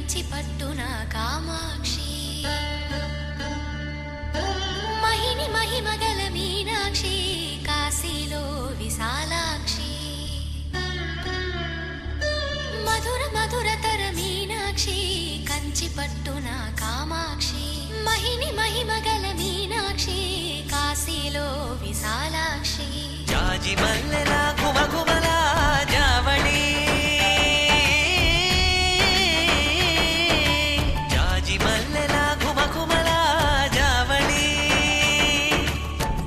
కంచి పట్టున కామాక్షి మహిని మహిమగల మీనాక్షి కాశీలో విశాలాక్షి మధుర మధురతర మీనాక్షి కంచి పట్టున కామాక్షి మహిని మహిమగల మీనాక్షి కాశీలో విశాలాక్షి జాజి మల్లెలా కుమకుమలా జావళి జాజి మల్లెలా కుమకుమలా జావళి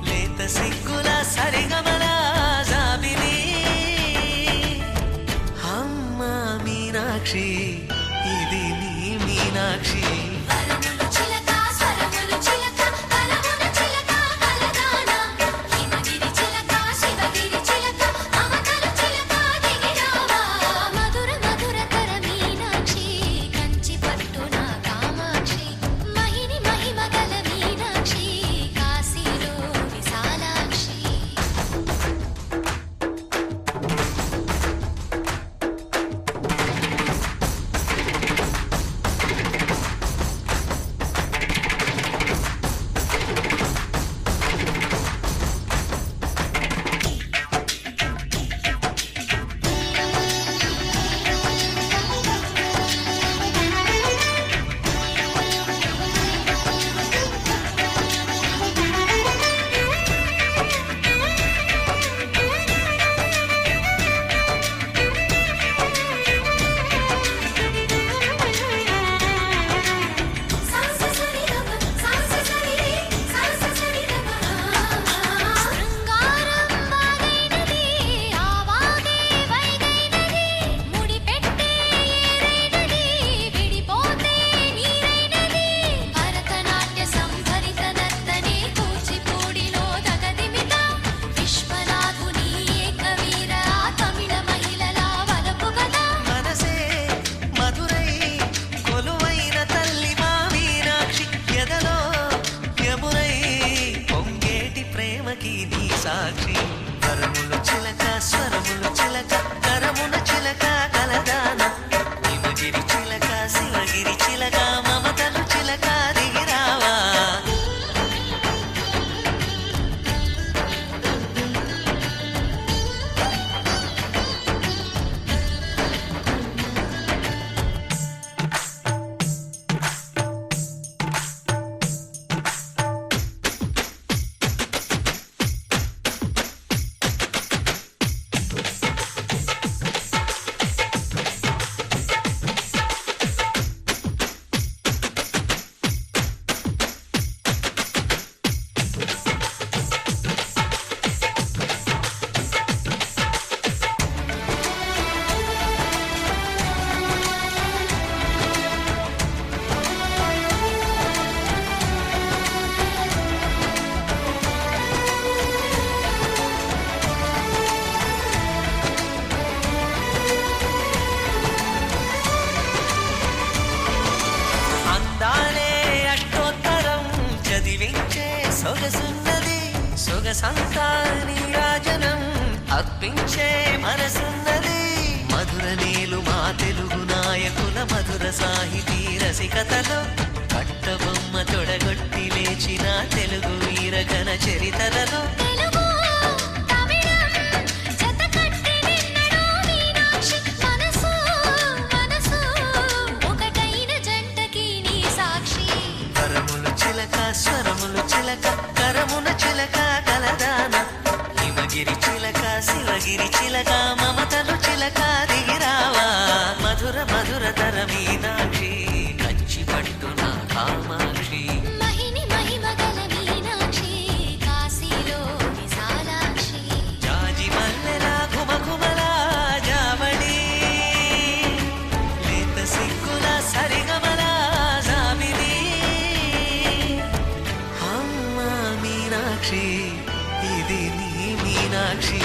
లేత సిగ్గుల సరిగమల జాబిలి అమ్మ మీనాక్షి ఇది నీ మీనాక్షి సాక్షి కరముల చిలక స్వరముల చిలక కరమున చిలక కలదాన హిమగిరి చిలక శివగిరి చిలక మమతలు చిలక దిగిరావా సొగసున్నది సొగసంతా నీరాజనం అర్పించే మనసున్నది మధుర నేలు మా తెలుగు నాయకుల మధుర సాహితీ రసికతలో కట్టబొమ్మ తొడగొట్టి లేచిన తెలుగు వీరగణ చరితలలో స్వరములు చిలక కరమున చిలక కలదాన హిమగిరి చిలక శివగిరి చిలక మమతలు చిలక దిగిరావా మధుర మధుర తర మీనాక్షి కంచి పట్టున కామాక్షి మహిని మహిమగల మీనాక్షి కాశీలో విశాలాక్షి జాజి మల్లెలా కుమకుమలా జావళి లేత సిగ్గుల సరిగమల జాబిలి మీనాక్షి ఇది నీ మీనాక్షి